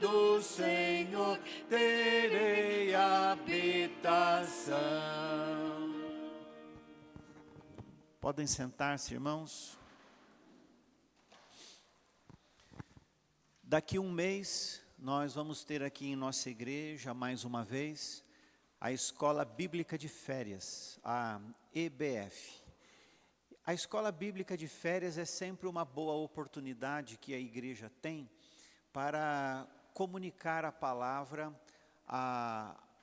do Senhor terei habitação. Podem sentar-se, irmãos. Daqui um mês, nós vamos ter aqui em nossa igreja, mais uma vez, a Escola Bíblica de Férias, a EBF. A Escola Bíblica de Férias é sempre uma boa oportunidade que a igreja tem para comunicar a palavra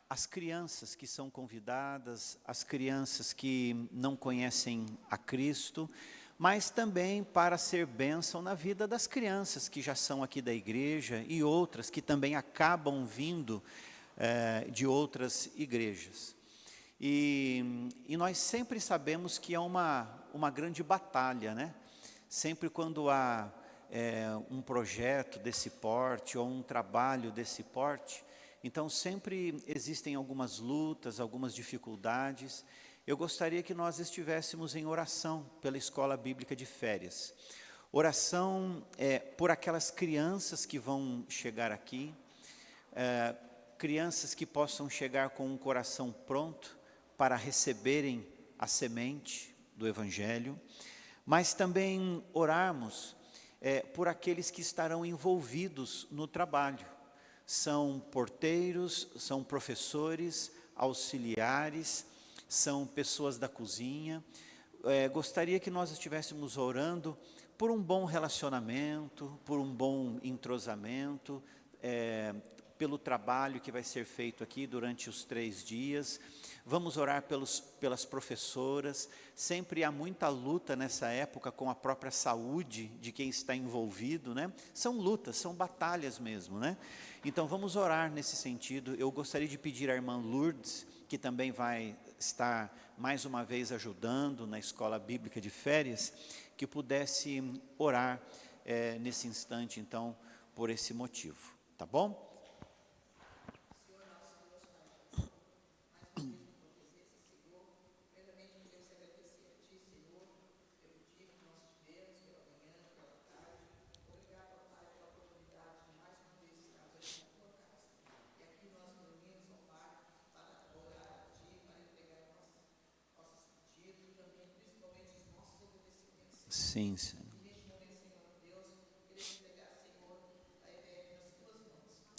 às crianças que são convidadas, às crianças que não conhecem a Cristo, mas também para ser bênção na vida das crianças que já são aqui da igreja e outras que também acabam vindo de outras igrejas. E nós sempre sabemos que é uma grande batalha, né? Sempre quando há um projeto desse porte ou um trabalho desse porte, então sempre existem algumas lutas, algumas dificuldades. Eu gostaria que nós estivéssemos em oração pela Escola Bíblica de Férias. Oração por aquelas crianças que vão chegar aqui, crianças que possam chegar com um coração pronto para receberem a semente do Evangelho, mas também orarmos por aqueles que estarão envolvidos no trabalho. São porteiros, são professores, auxiliares, são pessoas da cozinha. Gostaria que nós estivéssemos orando por um bom relacionamento, por um bom entrosamento, pelo trabalho que vai ser feito aqui durante os 3 dias. Vamos orar pelas professoras. Sempre há muita luta nessa época com a própria saúde de quem está envolvido, né? São lutas, são batalhas mesmo, né? Então vamos orar nesse sentido. Eu gostaria de pedir à irmã Lourdes, que também vai estar mais uma vez ajudando na Escola Bíblica de Férias, que pudesse orar nesse instante, então, por esse motivo, tá bom? Sim, Senhor.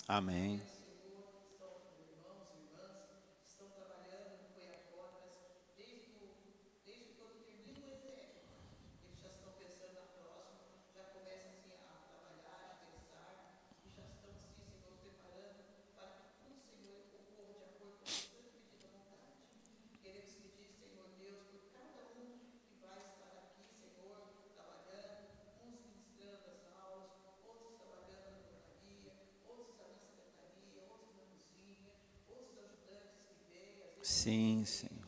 Amém. Sim, Senhor.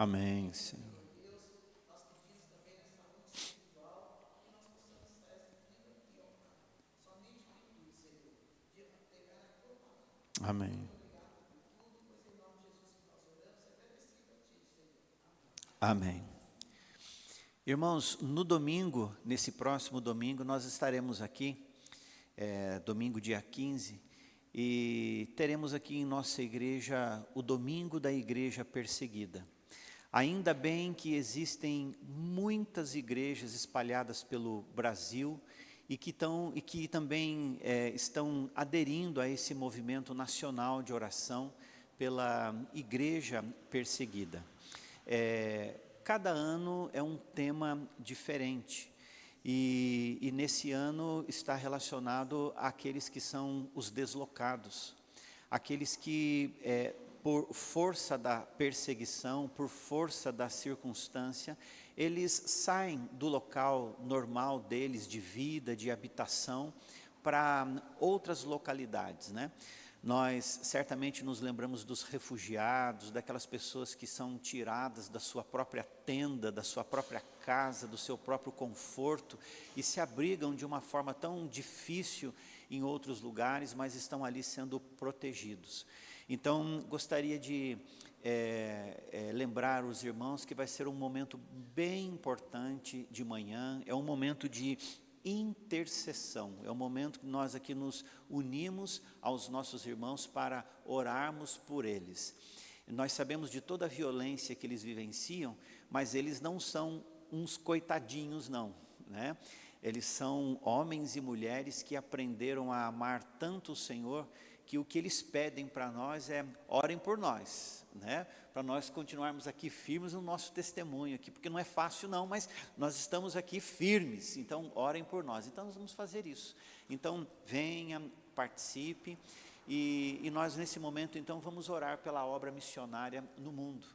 Amém, Senhor. Amém. Amém. Irmãos, no domingo, nesse próximo domingo, nós estaremos aqui, domingo dia 15, e teremos aqui em nossa igreja o domingo da igreja perseguida. Ainda bem que existem muitas igrejas espalhadas pelo Brasil e que também estão aderindo a esse movimento nacional de oração pela igreja perseguida. Cada ano é um tema diferente, e nesse ano está relacionado àqueles que são os deslocados, aqueles que, por força da perseguição, por força da circunstância, eles saem do local normal deles, de vida, de habitação, para outras localidades, né? Nós certamente nos lembramos dos refugiados, daquelas pessoas que são tiradas da sua própria tenda, da sua própria casa, do seu próprio conforto, e se abrigam de uma forma tão difícil em outros lugares, mas estão ali sendo protegidos. Então, gostaria de lembrar os irmãos que vai ser um momento bem importante de manhã, é um momento de intercessão, é o momento que nós aqui nos unimos aos nossos irmãos para orarmos por eles. Nós sabemos de toda a violência que eles vivenciam, mas eles não são uns coitadinhos não, né? Eles são homens e mulheres que aprenderam a amar tanto o Senhor, que o que eles pedem para nós é: orem por nós, né? Para nós continuarmos aqui firmes no nosso testemunho aqui, porque não é fácil não, mas nós estamos aqui firmes, então orem por nós. Então nós vamos fazer isso. Então venha, participe, e nós nesse momento então vamos orar pela obra missionária no mundo.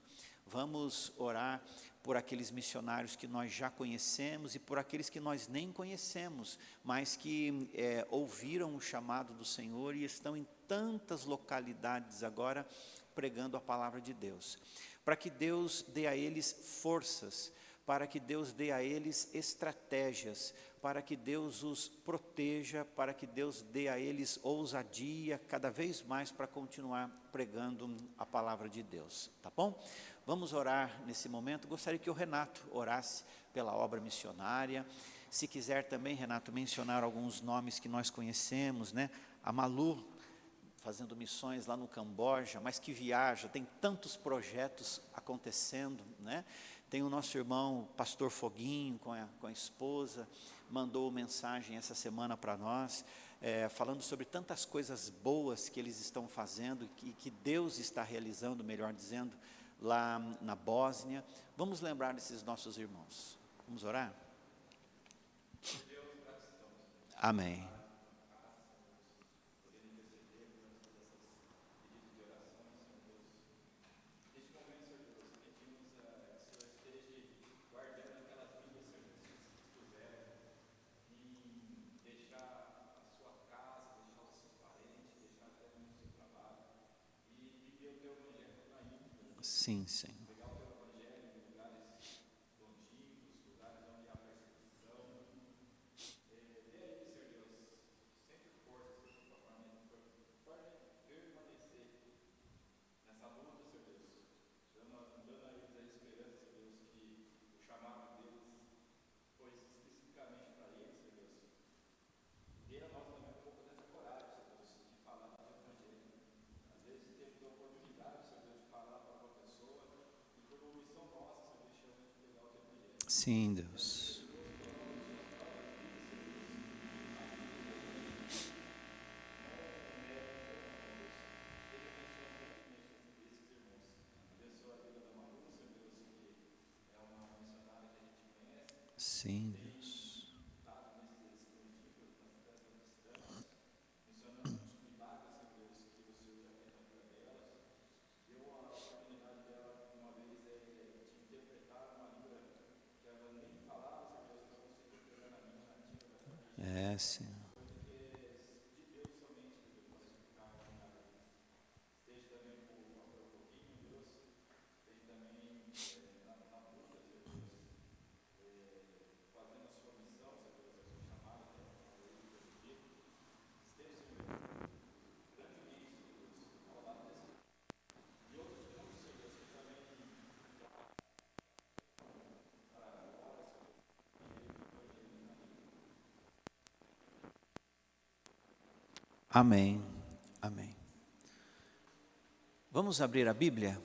Vamos orar por aqueles missionários que nós já conhecemos e por aqueles que nós nem conhecemos, mas que ouviram o chamado do Senhor e estão em tantas localidades agora pregando a palavra de Deus. Para que Deus dê a eles forças, para que Deus dê a eles estratégias, para que Deus os proteja, para que Deus dê a eles ousadia cada vez mais para continuar pregando a palavra de Deus, tá bom? Vamos orar nesse momento. Gostaria que o Renato orasse pela obra missionária. Se quiser também, Renato, mencionar alguns nomes que nós conhecemos, né? A Malu, fazendo missões lá no Camboja, mas que viaja, tem tantos projetos acontecendo, né? Tem o nosso irmão Pastor Foguinho com a esposa, mandou mensagem essa semana para nós, falando sobre tantas coisas boas que eles estão fazendo, que Deus está realizando, melhor dizendo, lá na Bósnia. Vamos lembrar desses nossos irmãos. Vamos orar? Amém. Sim, sim. Sim, Deus. Sim, Deus. Senhor. Amém, amém. Vamos abrir a Bíblia,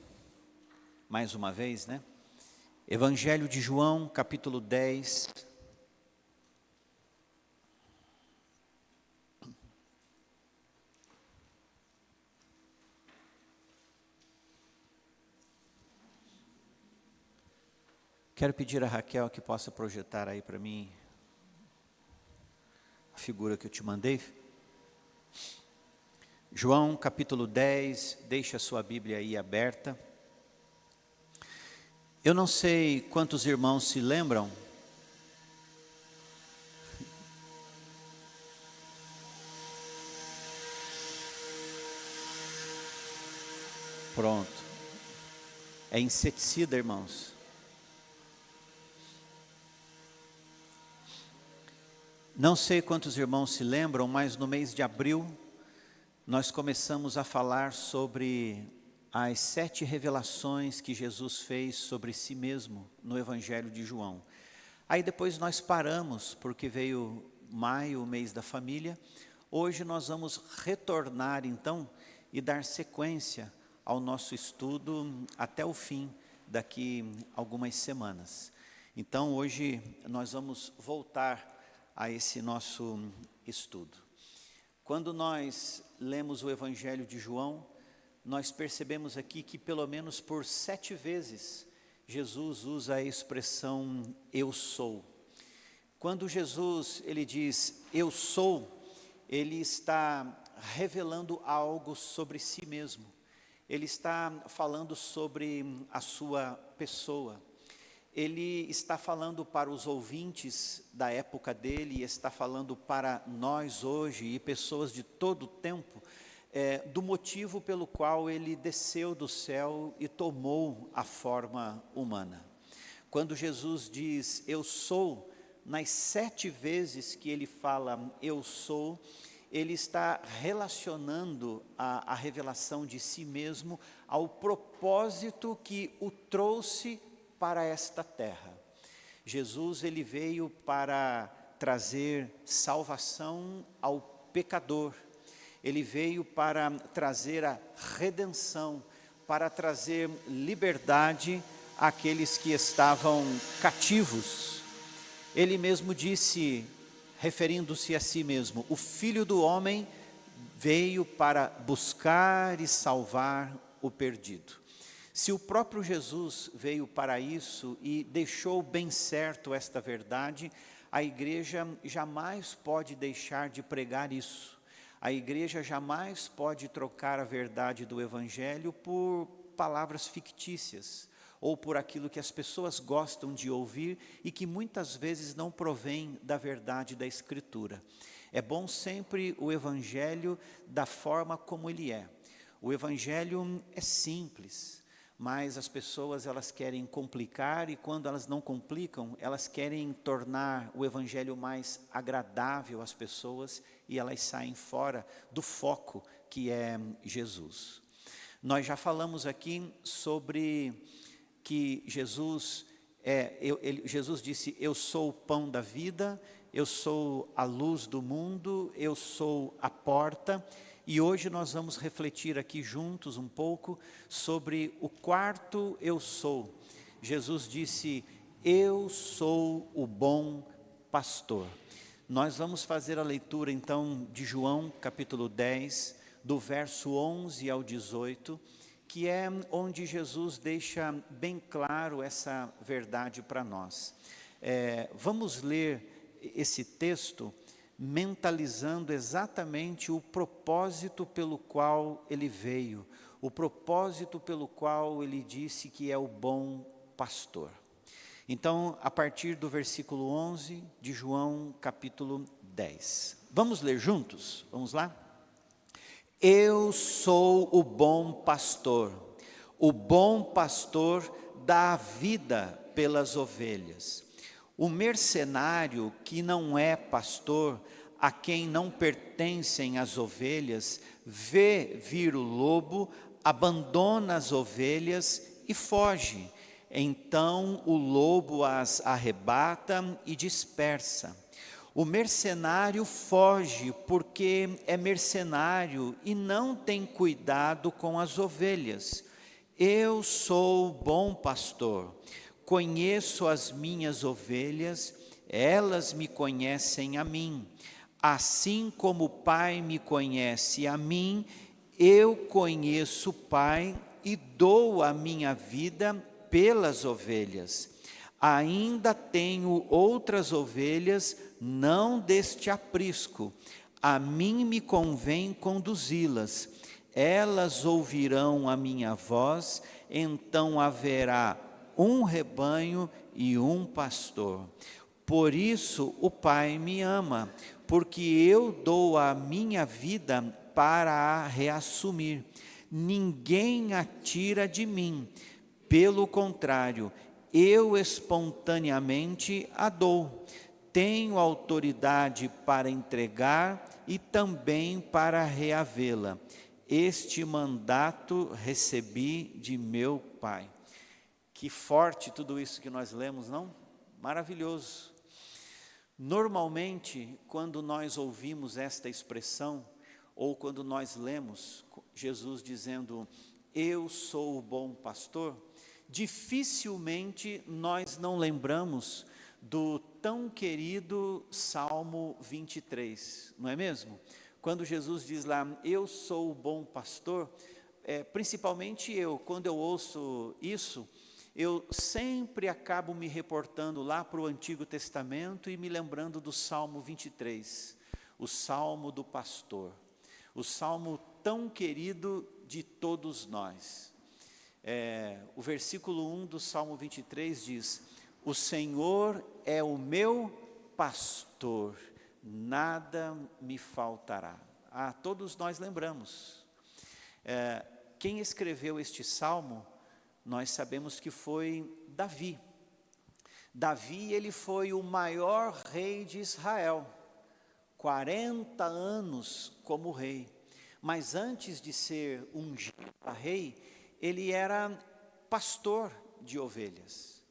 mais uma vez, né? Evangelho de João, capítulo 10. Quero pedir a Raquel que possa projetar aí para mim a figura que eu te mandei. João capítulo 10, deixe a sua Bíblia aí aberta. Eu não sei quantos irmãos se lembram. Pronto. É inseticida, irmãos. Não sei quantos irmãos se lembram, mas no mês de abril, nós começamos a falar sobre as 7 revelações que Jesus fez sobre si mesmo no Evangelho de João. Aí depois nós paramos, porque veio maio, o mês da família. Hoje nós vamos retornar então e dar sequência ao nosso estudo até o fim, daqui algumas semanas. Então hoje nós vamos voltar a esse nosso estudo. Quando nós lemos o Evangelho de João, nós percebemos aqui que pelo menos por 7 vezes Jesus usa a expressão eu sou. Quando Jesus ele diz eu sou, ele está revelando algo sobre si mesmo. Ele está falando sobre a sua pessoa. Ele está falando para os ouvintes da época dele, está falando para nós hoje e pessoas de todo o tempo, do motivo pelo qual ele desceu do céu e tomou a forma humana. Quando Jesus diz eu sou, nas 7 vezes que ele fala eu sou, ele está relacionando a revelação de si mesmo ao propósito que o trouxe para esta terra. Jesus ele veio para trazer salvação ao pecador. Ele veio para trazer a redenção, para trazer liberdade àqueles que estavam cativos. Ele mesmo disse, referindo-se a si mesmo, o Filho do Homem veio para buscar e salvar o perdido. Se o próprio Jesus veio para isso e deixou bem certo esta verdade, a igreja jamais pode deixar de pregar isso. A igreja jamais pode trocar a verdade do Evangelho por palavras fictícias, ou por aquilo que as pessoas gostam de ouvir e que muitas vezes não provém da verdade da Escritura. É bom sempre o Evangelho da forma como ele é. O Evangelho é simples, mas as pessoas elas querem complicar e quando elas não complicam, elas querem tornar o Evangelho mais agradável às pessoas e elas saem fora do foco que é Jesus. Nós já falamos aqui sobre que Jesus disse, eu sou o pão da vida, eu sou a luz do mundo, eu sou a porta. E hoje nós vamos refletir aqui juntos um pouco sobre o quarto eu sou. Jesus disse, eu sou o bom pastor. Nós vamos fazer a leitura então de João capítulo 10, do verso 11 ao 18, que é onde Jesus deixa bem claro essa verdade para nós. Vamos ler esse texto mentalizando exatamente o propósito pelo qual ele veio, o propósito pelo qual ele disse que é o bom pastor. Então, a partir do versículo 11 de João capítulo 10. Vamos ler juntos? Vamos lá? Eu sou o bom pastor dá a vida pelas ovelhas. O mercenário que não é pastor, a quem não pertencem as ovelhas, vê vir o lobo, abandona as ovelhas e foge. Então o lobo as arrebata e dispersa. O mercenário foge porque é mercenário e não tem cuidado com as ovelhas. Eu sou o bom pastor. Conheço as minhas ovelhas, elas me conhecem a mim. Assim como o Pai me conhece a mim, eu conheço o Pai e dou a minha vida pelas ovelhas. Ainda tenho outras ovelhas, não deste aprisco. A mim me convém conduzi-las. Elas ouvirão a minha voz, então haverá um rebanho e um pastor. Por isso o Pai me ama, porque eu dou a minha vida para a reassumir. Ninguém a tira de mim, pelo contrário, eu espontaneamente a dou. Tenho autoridade para entregar e também para reavê-la. Este mandato recebi de meu Pai. Que forte tudo isso que nós lemos, não? Maravilhoso. Normalmente, quando nós ouvimos esta expressão, ou quando nós lemos Jesus dizendo, eu sou o bom pastor, dificilmente nós não lembramos do tão querido Salmo 23, não é mesmo? Quando Jesus diz lá, eu sou o bom pastor, principalmente eu, quando eu ouço isso, eu sempre acabo me reportando lá para o Antigo Testamento e me lembrando do Salmo 23, o Salmo do pastor, o Salmo tão querido de todos nós. O versículo 1 do Salmo 23 diz, o Senhor é o meu pastor, nada me faltará. Todos nós lembramos. Quem escreveu este salmo, nós sabemos que foi Davi. Davi, ele foi o maior rei de Israel, 40 anos como rei. Mas antes de ser ungido a rei, ele era pastor de ovelhas.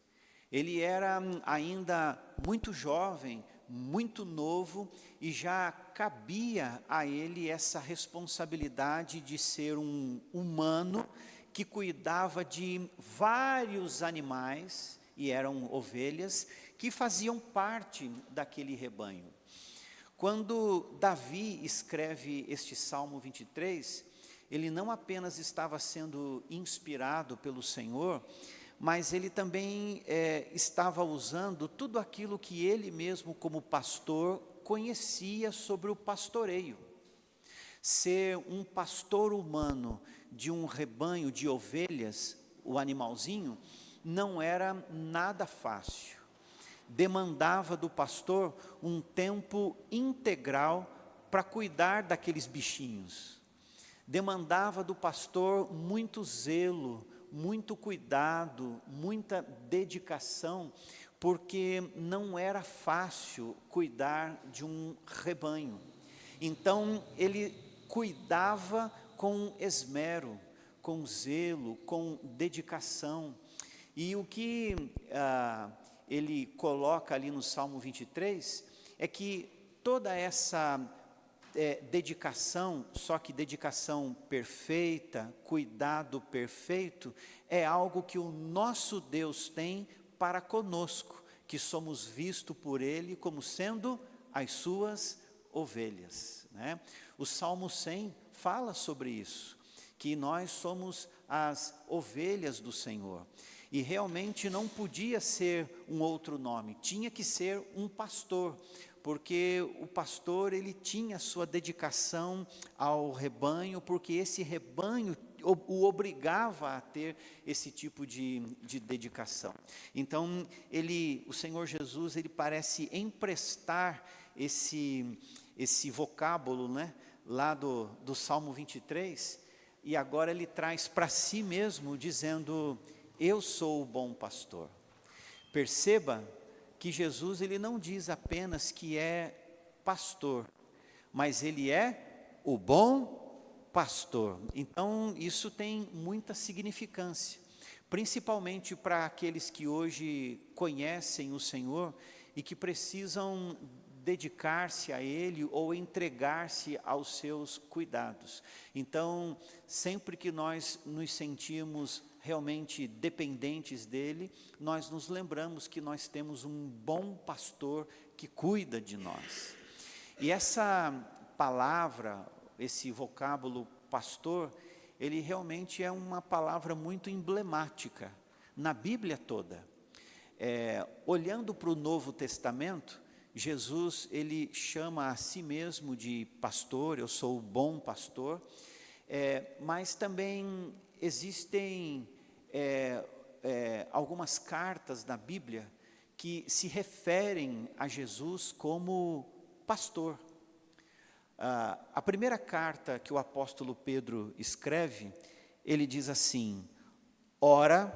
Ele era ainda muito jovem, muito novo, e já cabia a ele essa responsabilidade de ser um humano que cuidava de vários animais, e eram ovelhas, que faziam parte daquele rebanho. Quando Davi escreve este Salmo 23, ele não apenas estava sendo inspirado pelo Senhor, mas ele também estava usando tudo aquilo que ele mesmo, como pastor, conhecia sobre o pastoreio. Ser um pastor humano de um rebanho de ovelhas, o animalzinho, não era nada fácil. Demandava do pastor um tempo integral para cuidar daqueles bichinhos. Demandava do pastor muito zelo, muito cuidado, muita dedicação, porque não era fácil cuidar de um rebanho. Então, ele cuidava com esmero, com zelo, com dedicação. E o que ele coloca ali no Salmo 23 é que toda essa dedicação, só que dedicação perfeita, cuidado perfeito, é algo que o nosso Deus tem para conosco, que somos vistos por Ele como sendo as suas ovelhas, né? O Salmo 100 fala sobre isso, que nós somos as ovelhas do Senhor. E realmente não podia ser um outro nome, tinha que ser um pastor, porque o pastor, ele tinha sua dedicação ao rebanho, porque esse rebanho o obrigava a ter esse tipo de dedicação. Então, o Senhor Jesus, ele parece emprestar esse vocábulo, né, lá do Salmo 23, e agora ele traz para si mesmo, dizendo, eu sou o bom pastor. Perceba que Jesus, ele não diz apenas que é pastor, mas ele é o bom pastor. Então, isso tem muita significância, principalmente para aqueles que hoje conhecem o Senhor e que precisam dedicar-se a Ele ou entregar-se aos seus cuidados. Então, sempre que nós nos sentimos realmente dependentes dEle, nós nos lembramos que nós temos um bom pastor que cuida de nós. E essa palavra, esse vocábulo pastor, ele realmente é uma palavra muito emblemática na Bíblia toda. olhando para o Novo Testamento, Jesus, ele chama a si mesmo de pastor, eu sou o bom pastor, mas também existem algumas cartas na Bíblia que se referem a Jesus como pastor. A primeira carta que o apóstolo Pedro escreve, ele diz assim: ora,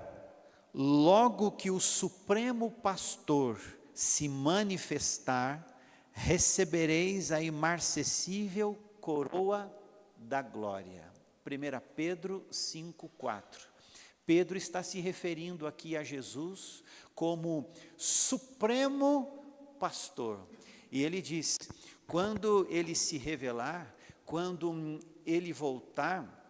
logo que o Supremo Pastor se manifestar, recebereis a imarcessível coroa da glória. 1 Pedro 5,4. Pedro está se referindo aqui a Jesus como Supremo Pastor. E ele diz, quando ele se revelar, quando ele voltar,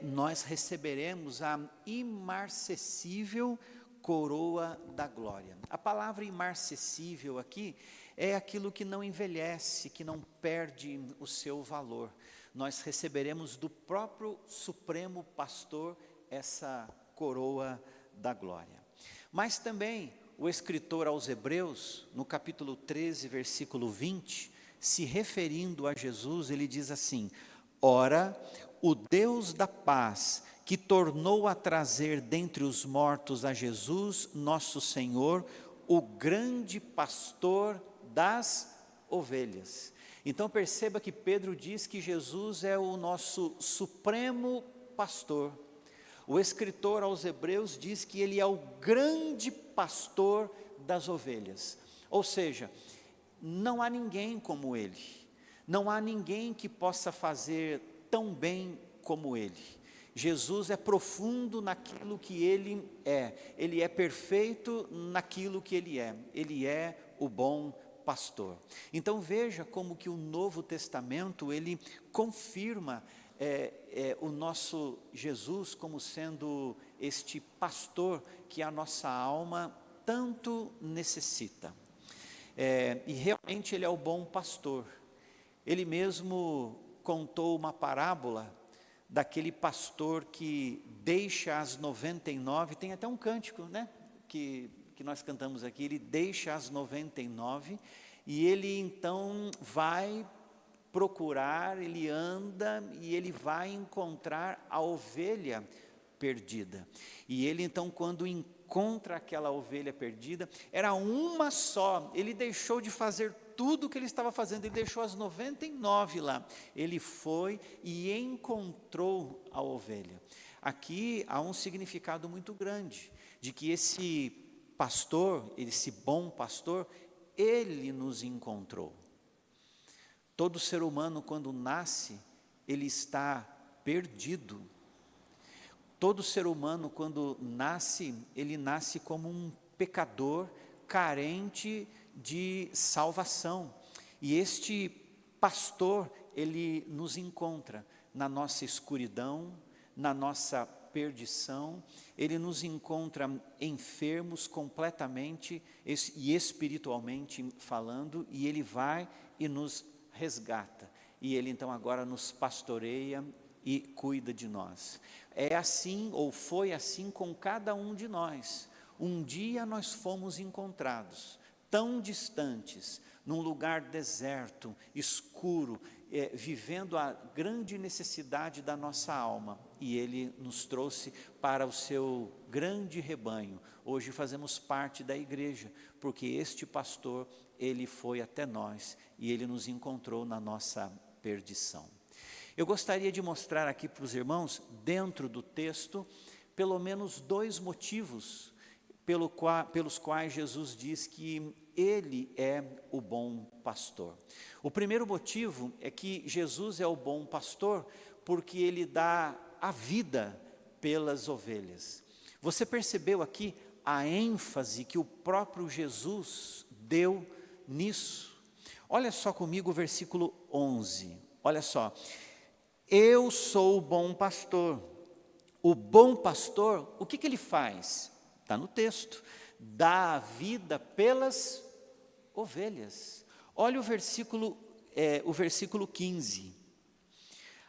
nós receberemos a imarcessível coroa da glória. A palavra imarcessível aqui é aquilo que não envelhece, que não perde o seu valor. Nós receberemos do próprio Supremo Pastor essa coroa da glória. Mas também o escritor aos Hebreus, no capítulo 13, versículo 20, se referindo a Jesus, ele diz assim: ora, o Deus da paz, que tornou a trazer dentre os mortos a Jesus, nosso Senhor, o grande pastor das ovelhas. Então perceba que Pedro diz que Jesus é o nosso supremo pastor. O escritor aos Hebreus diz que ele é o grande pastor das ovelhas. Ou seja, não há ninguém como ele. Não há ninguém que possa fazer tão bem como ele. Jesus é profundo naquilo que ele é perfeito naquilo que ele é o bom pastor. Então veja como que o Novo Testamento, ele confirma o nosso Jesus como sendo este pastor que a nossa alma tanto necessita. E realmente ele é o bom pastor. Ele mesmo contou uma parábola daquele pastor que deixa as 99, tem até um cântico, né, que nós cantamos aqui, ele deixa as 99 e ele então vai procurar, ele anda e ele vai encontrar a ovelha perdida. E ele então, quando encontra aquela ovelha perdida, era uma só, ele deixou de fazer tudo o que ele estava fazendo, ele deixou as 99 lá, ele foi e encontrou a ovelha. Aqui há um significado muito grande, de que esse pastor, esse bom pastor, ele nos encontrou. Todo ser humano, quando nasce, ele está perdido. Todo ser humano, quando nasce, ele nasce como um pecador, carente de salvação. E este pastor, ele nos encontra na nossa escuridão, na nossa perdição, ele nos encontra enfermos completamente e espiritualmente falando, e ele vai e nos resgata. E ele então agora nos pastoreia e cuida de nós. É assim, ou foi assim com cada um de nós. Um dia nós fomos encontrados, tão distantes, num lugar deserto, escuro, vivendo a grande necessidade da nossa alma, e ele nos trouxe para o seu grande rebanho. Hoje fazemos parte da igreja, porque este pastor, ele foi até nós, e ele nos encontrou na nossa perdição. Eu gostaria de mostrar aqui para os irmãos, dentro do texto, pelo menos 2 motivos, pelos quais Jesus diz que ele é o bom pastor. O primeiro motivo é que Jesus é o bom pastor porque ele dá a vida pelas ovelhas. Você percebeu aqui a ênfase que o próprio Jesus deu nisso? Olha só comigo o versículo 11, olha só. Eu sou o bom pastor. O bom pastor, o que ele faz? Está no texto. Dá a vida pelas ovelhas. Olha o versículo 15.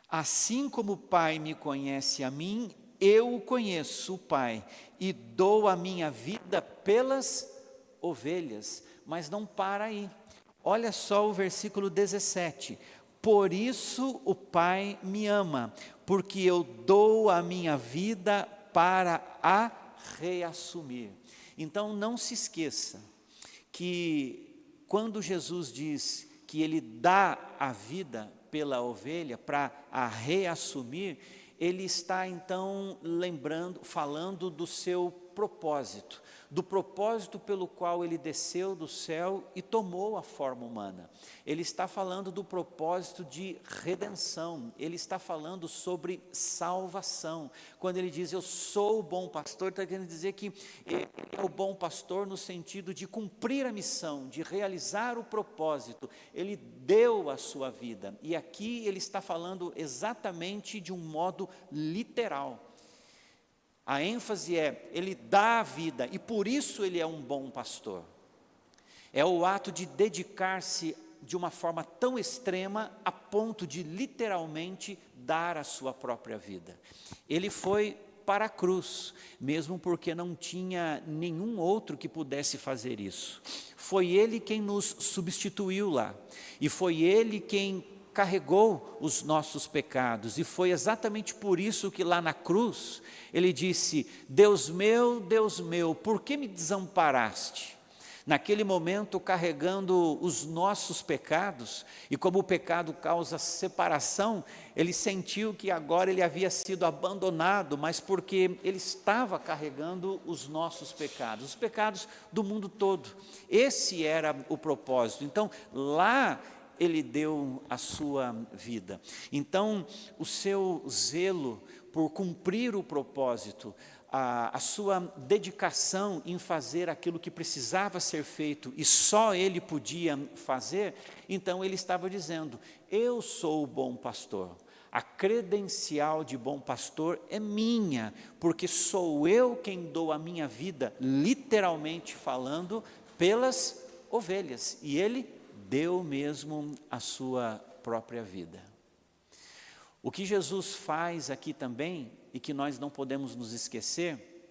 Assim como o Pai me conhece a mim, eu o conheço, o Pai, e dou a minha vida pelas ovelhas. Mas não para aí. Olha só o versículo 17. Por isso o Pai me ama, porque eu dou a minha vida para a reassumir. Então não se esqueça que quando Jesus diz que Ele dá a vida pela ovelha para a reassumir, Ele está então falando do seu propósito, do propósito pelo qual Ele desceu do céu e tomou a forma humana. Ele está falando do propósito de redenção, Ele está falando sobre salvação. Quando Ele diz, eu sou o bom pastor, está querendo dizer que Ele é o bom pastor no sentido de cumprir a missão, de realizar o propósito. Ele deu a sua vida, e aqui Ele está falando exatamente de um modo literal. A ênfase é, Ele dá a vida, e por isso Ele é um bom pastor. É o ato de dedicar-se de uma forma tão extrema, a ponto de literalmente dar a sua própria vida. Ele foi para a cruz, mesmo porque não tinha nenhum outro que pudesse fazer isso. Foi Ele quem nos substituiu lá, e foi Ele quem carregou os nossos pecados, e foi exatamente por isso que lá na cruz, Ele disse, Deus meu, por que me desamparaste? Naquele momento, carregando os nossos pecados, e como o pecado causa separação, Ele sentiu que agora Ele havia sido abandonado, mas porque Ele estava carregando os nossos pecados, os pecados do mundo todo. Esse era o propósito. Então, lá Ele deu a sua vida. Então, o seu zelo por cumprir o propósito, a sua dedicação em fazer aquilo que precisava ser feito e só Ele podia fazer, então Ele estava dizendo, eu sou o bom pastor. A credencial de bom pastor é minha, porque sou eu quem dou a minha vida, literalmente falando, pelas ovelhas. E Ele deu mesmo a sua própria vida. O que Jesus faz aqui também, e que nós não podemos nos esquecer,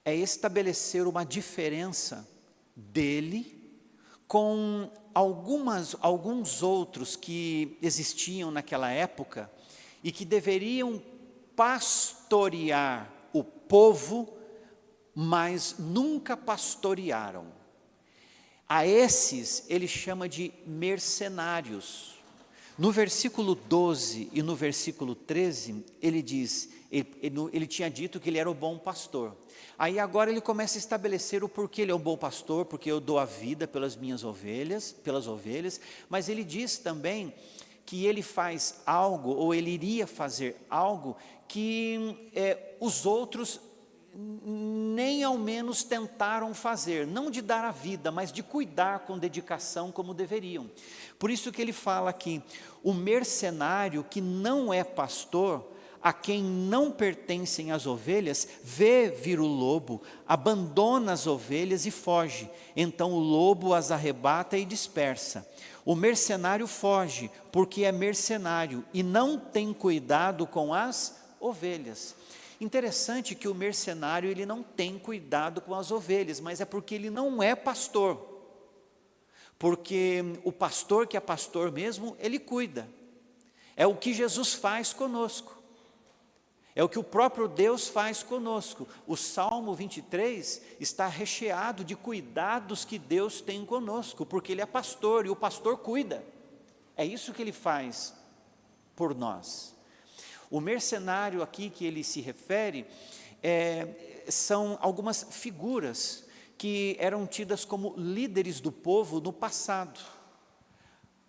é estabelecer uma diferença dele com alguns outros que existiam naquela época e que deveriam pastorear o povo, mas nunca pastorearam. A esses ele chama de mercenários. No versículo 12 e no versículo 13, ele diz, ele tinha dito que ele era o bom pastor. Aí agora ele começa a estabelecer o porquê ele é um bom pastor, porque eu dou a vida pelas minhas ovelhas, mas ele diz também que ele faz algo, ou ele iria fazer algo, que os outros nem ao menos tentaram fazer, não de dar a vida, mas de cuidar com dedicação como deveriam. Por isso que ele fala aqui, o mercenário que não é pastor, a quem não pertencem as ovelhas, vê vir o lobo, abandona as ovelhas e foge, então o lobo as arrebata e dispersa. O mercenário foge, porque é mercenário e não tem cuidado com as ovelhas. Interessante que o mercenário ele não tem cuidado com as ovelhas, mas é porque ele não é pastor. Porque o pastor que é pastor mesmo, ele cuida. É o que Jesus faz conosco. É o que o próprio Deus faz conosco. O Salmo 23 está recheado de cuidados que Deus tem conosco, porque Ele é pastor e o pastor cuida. É isso que Ele faz por nós. O mercenário aqui que ele se refere, são algumas figuras que eram tidas como líderes do povo no passado.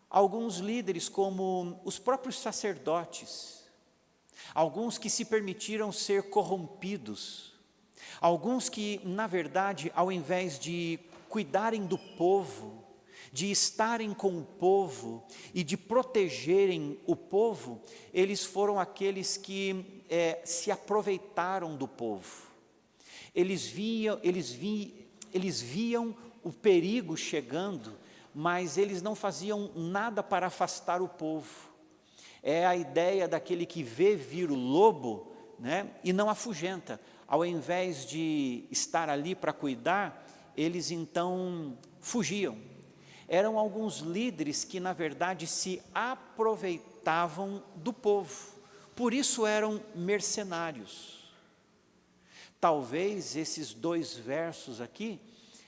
Alguns líderes como os próprios sacerdotes, alguns que se permitiram ser corrompidos, alguns que, na verdade, ao invés de cuidarem do povo, de estarem com o povo e de protegerem o povo, eles foram aqueles que se aproveitaram do povo. Eles viam o perigo chegando, mas eles não faziam nada para afastar o povo. É a ideia daquele que vê vir o lobo, né, e não afugenta. Ao invés de estar ali para cuidar, eles então fugiam. Eram alguns líderes que, na verdade, se aproveitavam do povo. Por isso eram mercenários. Talvez esses 2 versos aqui,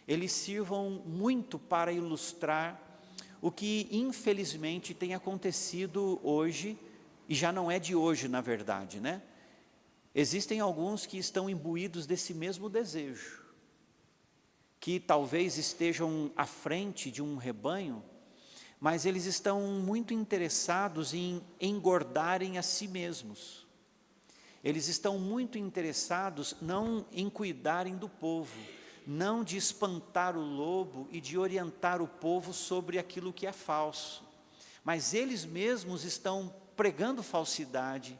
eles sirvam muito para ilustrar o que infelizmente tem acontecido hoje, e já não é de hoje na verdade, né? Existem alguns que estão imbuídos desse mesmo desejo, que talvez estejam à frente de um rebanho, mas eles estão muito interessados em engordarem a si mesmos. Eles estão muito interessados não em cuidarem do povo, não de espantar o lobo e de orientar o povo sobre aquilo que é falso. Mas eles mesmos estão pregando falsidade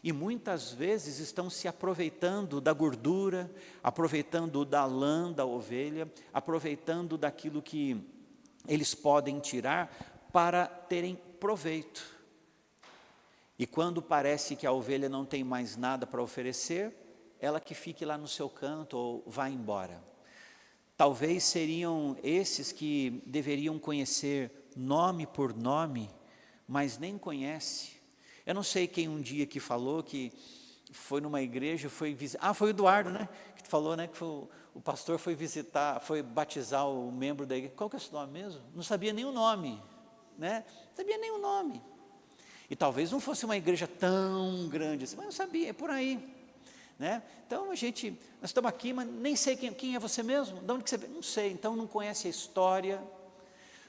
e muitas vezes estão se aproveitando da gordura, aproveitando da lã da ovelha, aproveitando daquilo que eles podem tirar para terem proveito. E quando parece que a ovelha não tem mais nada para oferecer, ela que fique lá no seu canto ou vá embora. Talvez seriam esses que deveriam conhecer nome por nome, mas nem conhece. Eu não sei quem um dia que falou que foi numa igreja, foi visitar, foi o Eduardo, né? Que falou, né, que o pastor foi visitar, foi batizar o membro da igreja. Qual que é esse nome mesmo? Não sabia nem o nome, né? Não sabia nem o nome. E talvez não fosse uma igreja tão grande assim, mas não sabia, é por aí. Né? Então nós estamos aqui, mas nem sei quem é você mesmo, de onde que você veio? Não sei, então não conhece a história,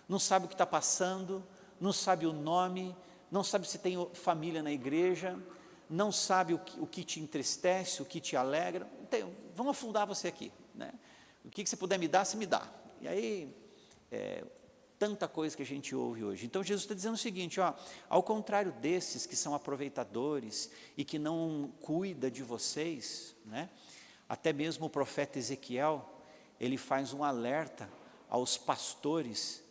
não sabe o que está passando, não sabe o nome, não sabe se tem família na igreja, não sabe o que te entristece, o que te alegra. Então, vamos afundar você aqui, né? O que você puder me dar, você me dá. E aí, tanta coisa que a gente ouve hoje. Então Jesus está dizendo o seguinte, ó, ao contrário desses que são aproveitadores e que não cuida de vocês, né? Até mesmo o profeta Ezequiel, ele faz um alerta aos pastores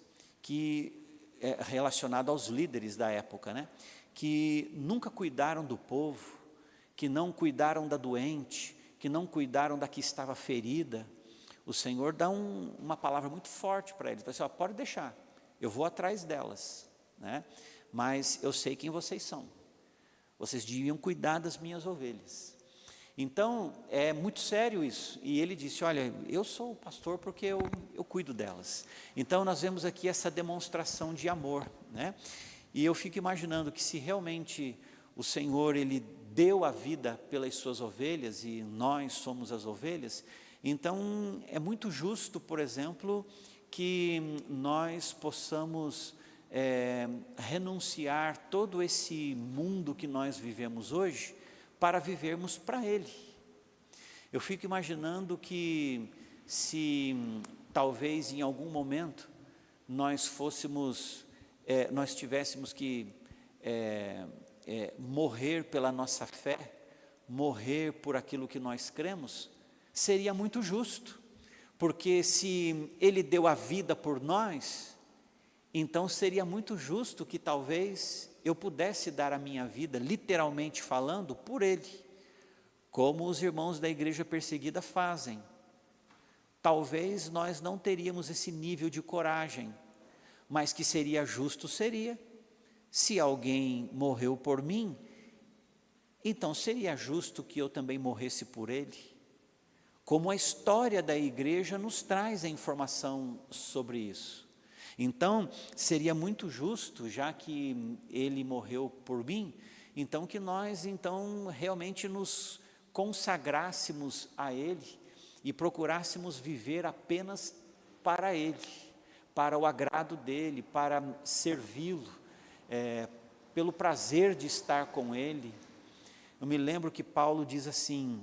relacionado aos líderes da época, né? Que nunca cuidaram do povo, que não cuidaram da doente, que não cuidaram da que estava ferida. O Senhor dá uma palavra muito forte para eles, assim, ó, pode deixar, eu vou atrás delas, né? Mas eu sei quem vocês são, vocês deviam cuidar das minhas ovelhas. Então, é muito sério isso, e ele disse, olha, eu sou o pastor porque eu cuido delas. Então, nós vemos aqui essa demonstração de amor, né? E eu fico imaginando que se realmente o Senhor, Ele deu a vida pelas suas ovelhas, e nós somos as ovelhas, então é muito justo, por exemplo, que nós possamos renunciar todo esse mundo que nós vivemos hoje, para vivermos para Ele. Eu fico imaginando que se talvez em algum momento nós tivéssemos que morrer pela nossa fé, morrer por aquilo que nós cremos, seria muito justo, porque se Ele deu a vida por nós, então seria muito justo que talvez eu pudesse dar a minha vida, literalmente falando, por Ele, como os irmãos da igreja perseguida fazem. Talvez nós não teríamos esse nível de coragem, mas que seria justo, seria. Se alguém morreu por mim, então seria justo que eu também morresse por ele. Como a história da igreja nos traz a informação sobre isso. Então, seria muito justo, já que ele morreu por mim, então que nós realmente nos consagrássemos a ele e procurássemos viver apenas para ele, para o agrado dele, para servi-lo, pelo prazer de estar com ele. Eu me lembro que Paulo diz assim,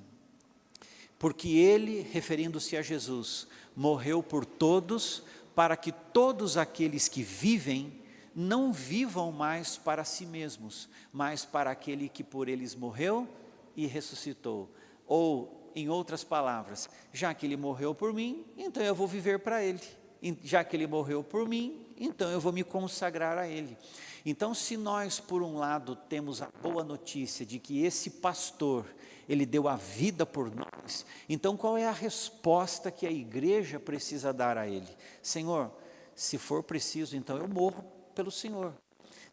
porque ele, referindo-se a Jesus, morreu por todos, para que todos aqueles que vivem, não vivam mais para si mesmos, mas para aquele que por eles morreu e ressuscitou. Ou, em outras palavras, já que ele morreu por mim, então eu vou viver para ele. Já que ele morreu por mim, então eu vou me consagrar a ele. Então, se nós, por um lado, temos a boa notícia de que esse pastor, Ele deu a vida por nós. Então, qual é a resposta que a igreja precisa dar a Ele? Senhor, se for preciso, então eu morro pelo Senhor.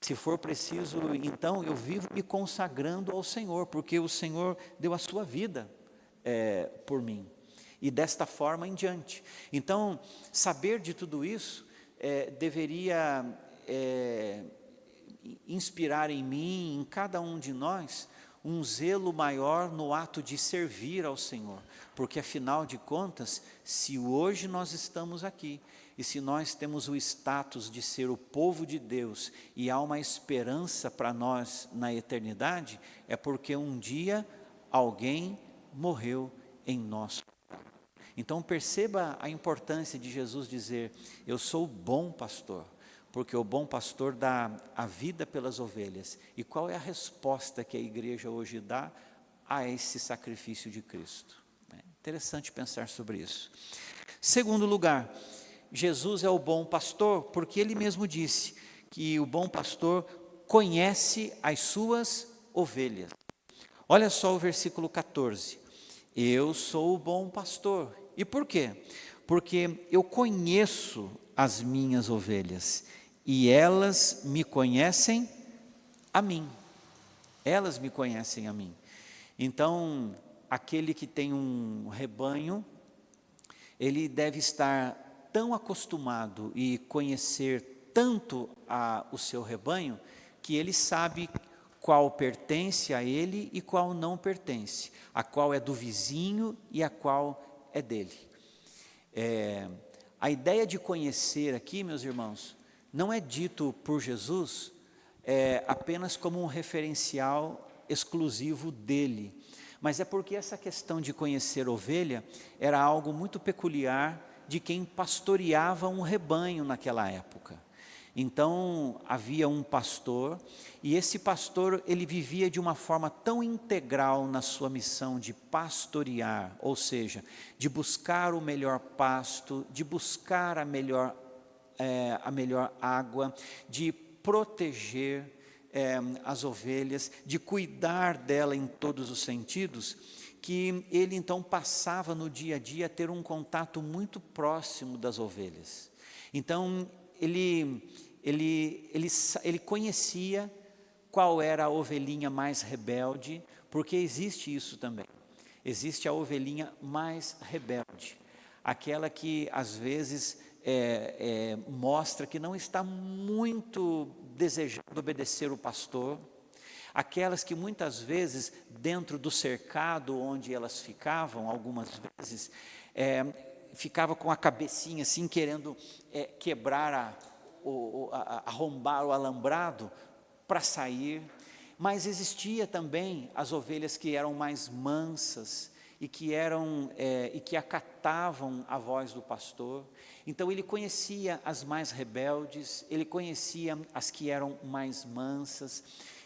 Se for preciso, então eu vivo me consagrando ao Senhor, porque o Senhor deu a sua vida por mim. E desta forma em diante. Então, saber de tudo isso deveria inspirar em mim, em cada um de nós, um zelo maior no ato de servir ao Senhor. Porque afinal de contas, se hoje nós estamos aqui, e se nós temos o status de ser o povo de Deus, e há uma esperança para nós na eternidade, é porque um dia alguém morreu em nosso lugar. Então perceba a importância de Jesus dizer, eu sou o bom pastor, porque o bom pastor dá a vida pelas ovelhas. E qual é a resposta que a igreja hoje dá a esse sacrifício de Cristo? É interessante pensar sobre isso. Segundo lugar, Jesus é o bom pastor, porque ele mesmo disse que o bom pastor conhece as suas ovelhas. Olha só o versículo 14. Eu sou o bom pastor. E por quê? Porque eu conheço as minhas ovelhas e elas me conhecem a mim. Elas me conhecem a mim. Então, aquele que tem um rebanho, ele deve estar tão acostumado e conhecer tanto o seu rebanho, que ele sabe qual pertence a ele e qual não pertence, a qual é do vizinho e a qual é dele. A ideia de conhecer aqui, meus irmãos, não é dito por Jesus apenas como um referencial exclusivo dele, mas é porque essa questão de conhecer ovelha era algo muito peculiar de quem pastoreava um rebanho naquela época. Então, havia um pastor, e esse pastor, ele vivia de uma forma tão integral na sua missão de pastorear, ou seja, de buscar o melhor pasto, de buscar a melhor água, de proteger as ovelhas, de cuidar dela em todos os sentidos, que ele então passava no dia a dia a ter um contato muito próximo das ovelhas. Então, ele conhecia qual era a ovelhinha mais rebelde, porque existe isso também. Existe a ovelhinha mais rebelde, aquela que às vezes mostra que não está muito desejando obedecer o pastor, aquelas que muitas vezes dentro do cercado onde elas ficavam, algumas vezes, ficava com a cabecinha assim querendo quebrar arrombar o alambrado para sair. Mas existia também as ovelhas que eram mais mansas e que acatavam a voz do pastor. Então ele conhecia as mais rebeldes, ele conhecia as que eram mais mansas.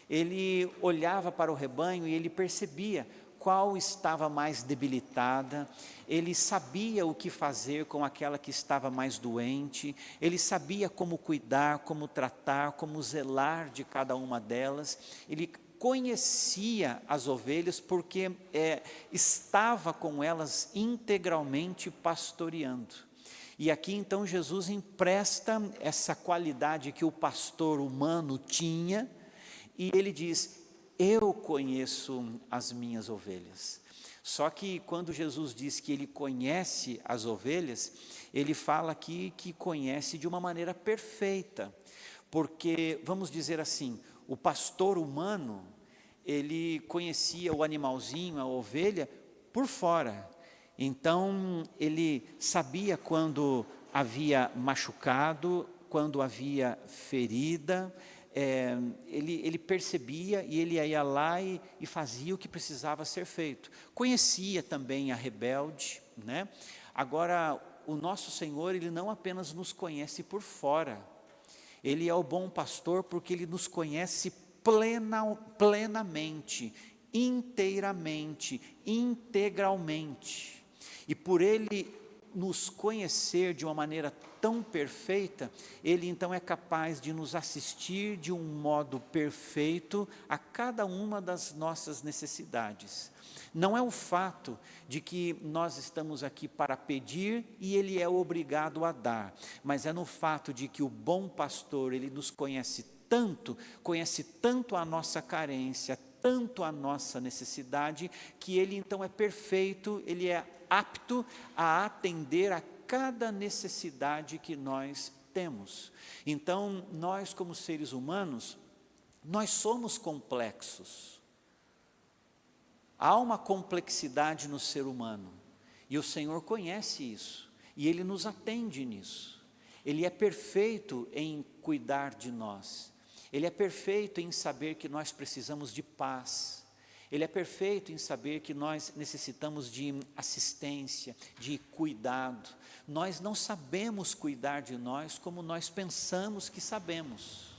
Ele olhava para o rebanho e ele percebia qual estava mais debilitada, ele sabia o que fazer com aquela que estava mais doente, ele sabia como cuidar, como tratar, como zelar de cada uma delas. Ele conhecia as ovelhas porque estava com elas integralmente pastoreando. E aqui então Jesus empresta essa qualidade que o pastor humano tinha, e ele diz: eu conheço as minhas ovelhas. Só que quando Jesus diz que ele conhece as ovelhas, ele fala aqui que conhece de uma maneira perfeita, porque, vamos dizer assim, o pastor humano, ele conhecia o animalzinho, a ovelha, por fora. Então, ele sabia quando havia machucado, quando havia ferida, ele percebia e ele ia lá e fazia o que precisava ser feito. Conhecia também a rebelde, né? Agora, o nosso Senhor, ele não apenas nos conhece por fora, ele é o bom pastor porque ele nos conhece plenamente, inteiramente, integralmente. E por ele nos conhecer de uma maneira tão perfeita, ele então é capaz de nos assistir de um modo perfeito a cada uma das nossas necessidades. Não é o fato de que nós estamos aqui para pedir e Ele é obrigado a dar, mas é no fato de que o bom pastor, Ele nos conhece tanto a nossa carência, tanto a nossa necessidade, que Ele então é perfeito, Ele é apto a atender a cada necessidade que nós temos. Então, nós como seres humanos, nós somos complexos. Há uma complexidade no ser humano, e o Senhor conhece isso, e Ele nos atende nisso. Ele é perfeito em cuidar de nós, Ele é perfeito em saber que nós precisamos de paz, Ele é perfeito em saber que nós necessitamos de assistência, de cuidado. Nós não sabemos cuidar de nós como nós pensamos que sabemos.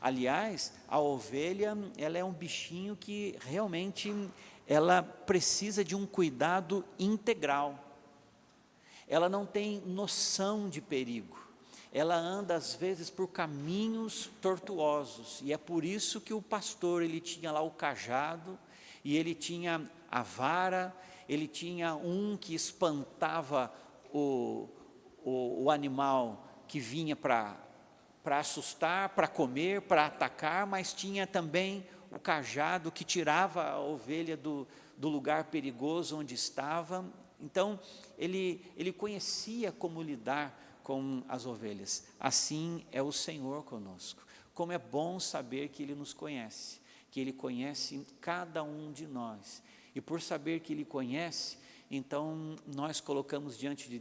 Aliás, a ovelha, ela é um bichinho que realmente ela precisa de um cuidado integral. Ela não tem noção de perigo. Ela anda às vezes por caminhos tortuosos, e é por isso que o pastor, ele tinha lá o cajado, e ele tinha a vara, ele tinha um que espantava o animal que vinha para assustar, para comer, para atacar, mas tinha também o cajado que tirava a ovelha do lugar perigoso onde estava. Então, ele conhecia como lidar com as ovelhas. Assim é o Senhor conosco. Como é bom saber que Ele nos conhece, que Ele conhece cada um de nós. E por saber que Ele conhece, então nós colocamos diante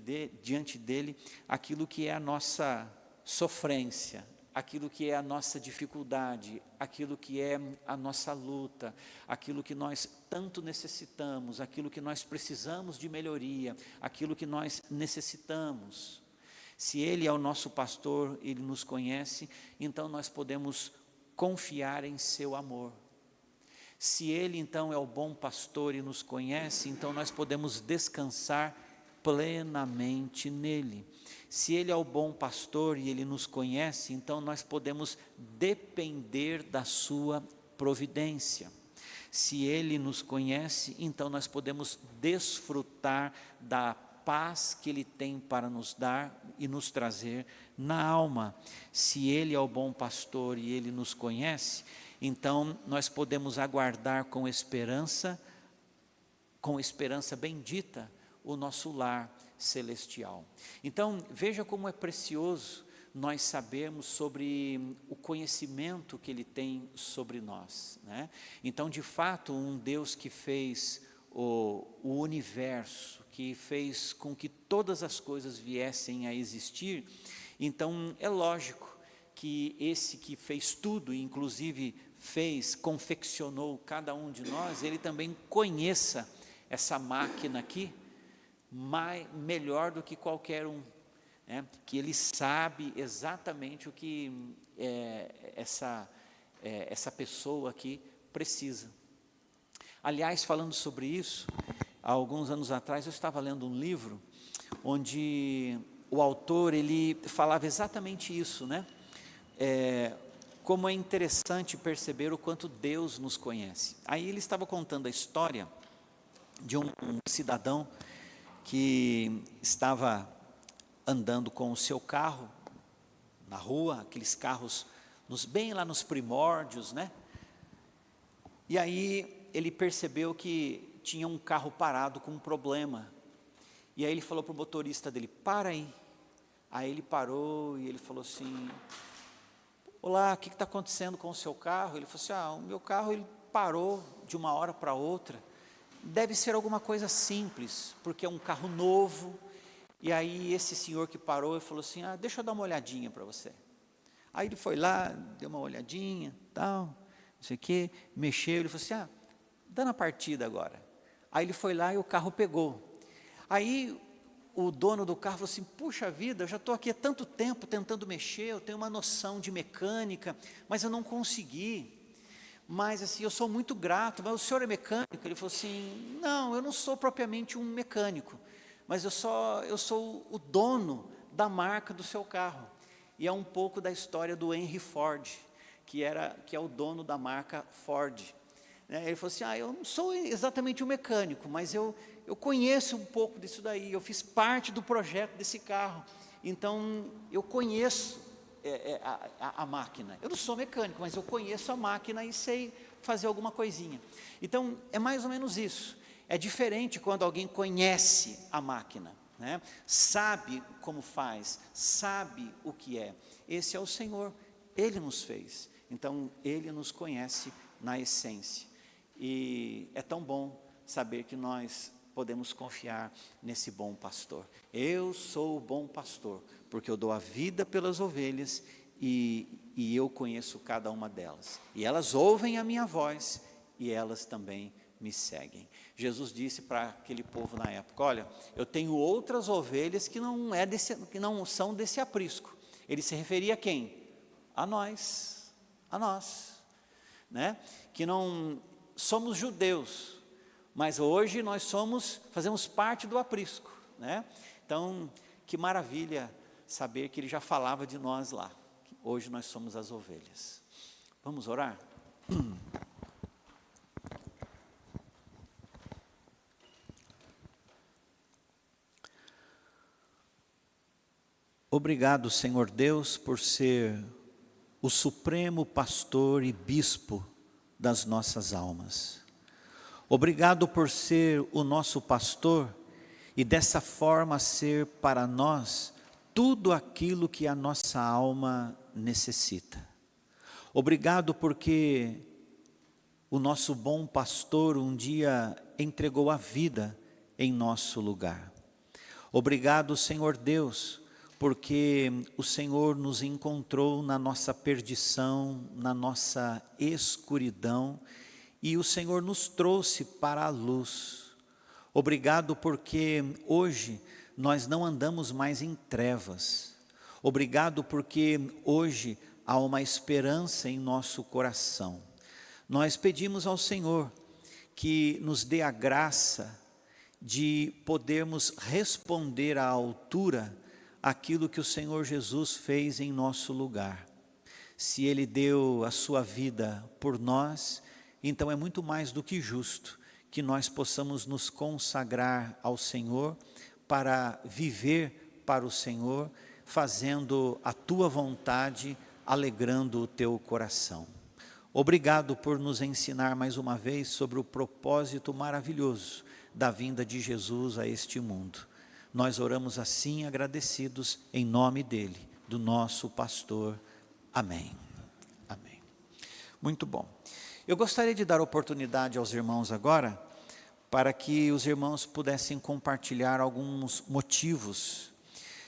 dEle aquilo que é a nossa sofrência, aquilo que é a nossa dificuldade, aquilo que é a nossa luta, aquilo que nós tanto necessitamos, aquilo que nós precisamos de melhoria, aquilo que nós necessitamos. Se Ele é o nosso pastor, Ele nos conhece, então nós podemos confiar em seu amor. Se Ele então é o bom pastor e nos conhece, então nós podemos descansar plenamente nele. Se Ele é o bom pastor e Ele nos conhece, então nós podemos depender da sua providência. Se Ele nos conhece, então nós podemos desfrutar da paz que Ele tem para nos dar e nos trazer na alma. Se Ele é o bom pastor e Ele nos conhece, então nós podemos aguardar com esperança bendita, o nosso lar celestial. Então, veja como é precioso nós sabermos sobre o conhecimento que Ele tem sobre nós, né? Então, de fato, um Deus que fez o universo, que fez com que todas as coisas viessem a existir, então é lógico que esse que fez tudo, inclusive confeccionou cada um de nós, Ele também conheça essa máquina aqui, melhor do que qualquer um, né? Que Ele sabe exatamente o que essa pessoa aqui precisa. Aliás, falando sobre isso, há alguns anos atrás eu estava lendo um livro, onde o autor, ele falava exatamente isso, né? Como é interessante perceber o quanto Deus nos conhece. Aí ele estava contando a história de um cidadão que estava andando com o seu carro na rua, aqueles carros bem lá nos primórdios, né? E aí ele percebeu que tinha um carro parado com um problema. E aí ele falou para o motorista dele: para aí. Aí ele parou e ele falou assim: olá, o que está acontecendo com o seu carro? Ele falou assim: o meu carro ele parou de uma hora para outra. Deve ser alguma coisa simples, porque é um carro novo. E aí esse senhor que parou e falou assim: deixa eu dar uma olhadinha para você. Aí ele foi lá, deu uma olhadinha, tal, não sei o quê, mexeu, ele falou assim: dá na partida agora. Aí ele foi lá e o carro pegou. Aí o dono do carro falou assim: puxa vida, eu já estou aqui há tanto tempo tentando mexer, eu tenho uma noção de mecânica, mas eu não consegui. Mas assim, eu sou muito grato. Mas o senhor é mecânico? Ele falou assim: não, eu não sou propriamente um mecânico, mas eu sou o dono da marca do seu carro. E é um pouco da história do Henry Ford, que é o dono da marca Ford. Ele falou assim, eu não sou exatamente um mecânico, mas eu conheço um pouco disso daí, eu fiz parte do projeto desse carro, então eu conheço a máquina. Eu não sou mecânico, mas eu conheço a máquina e sei fazer alguma coisinha. Então, é mais ou menos isso. É diferente quando alguém conhece a máquina, né? Sabe como faz, sabe o que é. Esse é o Senhor, Ele nos fez. Então, Ele nos conhece na essência. E é tão bom saber que nós podemos confiar nesse bom pastor. Eu sou o bom pastor, porque eu dou a vida pelas ovelhas e eu conheço cada uma delas. E elas ouvem a minha voz e elas também me seguem. Jesus disse para aquele povo na época, olha, eu tenho outras ovelhas que não são desse aprisco. Ele se referia a quem? A nós, né? Que não somos judeus, mas hoje nós fazemos parte do aprisco, né? Então, que maravilha saber que ele já falava de nós lá. Hoje nós somos as ovelhas. Vamos orar? Obrigado, Senhor Deus, por ser o supremo pastor e bispo das nossas almas. Obrigado por ser o nosso pastor e dessa forma ser para nós tudo aquilo que a nossa alma necessita. Obrigado porque o nosso bom pastor um dia entregou a vida em nosso lugar. Obrigado, Senhor Deus, porque o Senhor nos encontrou na nossa perdição, na nossa escuridão, e o Senhor nos trouxe para a luz. Obrigado porque hoje nós não andamos mais em trevas. Obrigado porque hoje há uma esperança em nosso coração. Nós pedimos ao Senhor que nos dê a graça de podermos responder à altura aquilo que o Senhor Jesus fez em nosso lugar. Se Ele deu a sua vida por nós, então é muito mais do que justo que nós possamos nos consagrar ao Senhor para viver para o Senhor, fazendo a Tua vontade, alegrando o Teu coração. Obrigado por nos ensinar mais uma vez sobre o propósito maravilhoso da vinda de Jesus a este mundo. Nós oramos assim agradecidos em nome dele, do nosso pastor. Amém. Amém. Muito bom. Eu gostaria de dar oportunidade aos irmãos agora, para que os irmãos pudessem compartilhar alguns motivos